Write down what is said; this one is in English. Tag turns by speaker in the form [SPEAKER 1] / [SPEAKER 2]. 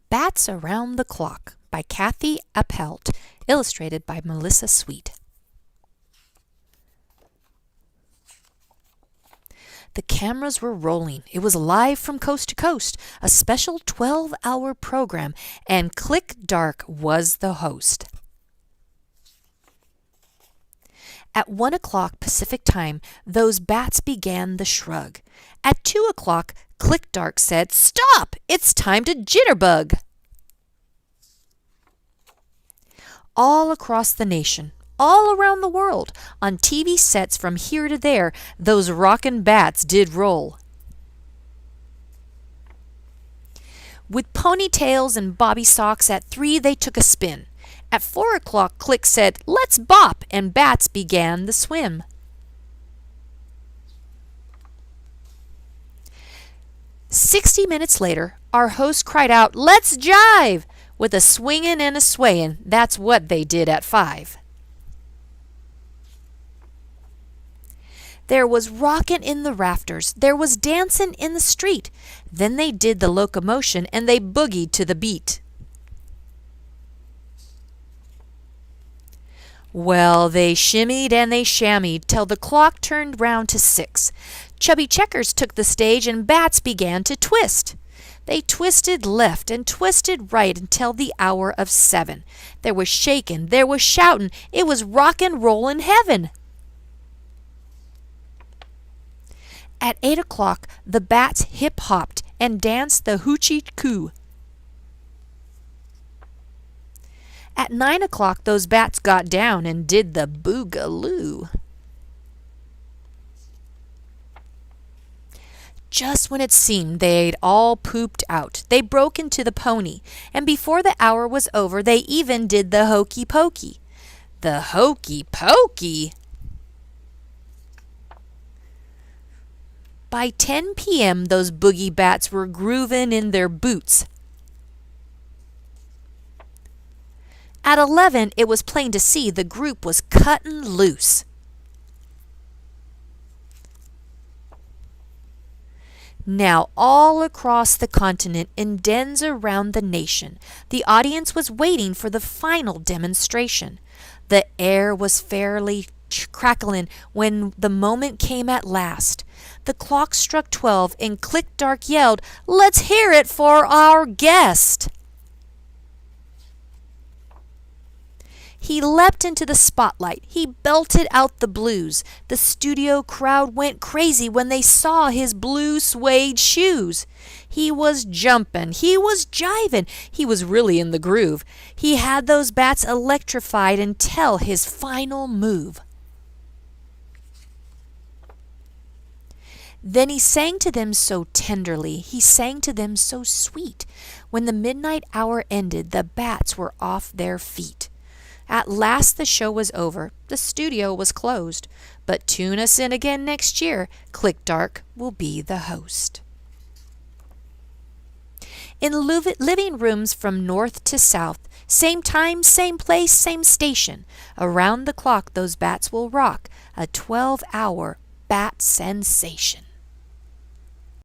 [SPEAKER 1] Bats Around the Clock by Kathy Appelt, illustrated by Melissa Sweet. The cameras were rolling. It was live from coast to coast, a special 12-hour program, and Click Dark was the host. At 1 o'clock Pacific time, those bats began the shrug. At 2 o'clock, Click Dark said, "Stop! It's time to jitterbug!" All across the nation, all around the world, on TV sets from here to there, those rockin' bats did roll. With ponytails and bobby socks, at 3 they took a spin. At 4 o'clock, Click said, "Let's bop," and bats began the swim. "60 minutes later, our host cried out, 'Let's jive!' With a swingin' and a swayin', that's what they did at 5. There was rockin' in the rafters, there was dancin' in the street. Then they did the locomotion and they boogied to the beat. Well, they shimmied and they shammied till the clock turned round to 6. Chubby Checkers took the stage and bats began to twist. They twisted left and twisted right until the hour of 7. There was shakin', there was shoutin', it was rock and roll in heaven. At 8 o'clock, the bats hip-hopped and danced the hoochie coo. At 9 o'clock, those bats got down and did the boogaloo. Just when it seemed they'd all pooped out, they broke into the pony, and before the hour was over, they even did the hokey pokey. The hokey pokey! By 10 p.m., those boogie bats were groovin' in their boots. At 11, it was plain to see the group was cuttin' loose. Now, all across the continent, in dens around the nation, the audience was waiting for the final demonstration. The air was fairly crackling when the moment came at last. The clock struck 12 and Click Dark yelled, "Let's hear it for our guest!" He leapt into the spotlight. He belted out the blues. The studio crowd went crazy when they saw his blue suede shoes. He was jumpin', he was jivin', he was really in the groove. He had those bats electrified until his final move. Then he sang to them so tenderly, he sang to them so sweet. When the midnight hour ended, the bats were off their feet. At last the show was over, the studio was closed, but tune us in again next year. Click Dark will be the host. In living rooms from north to south, same time, same place, same station, around the clock those bats will rock, a 12-hour bat sensation.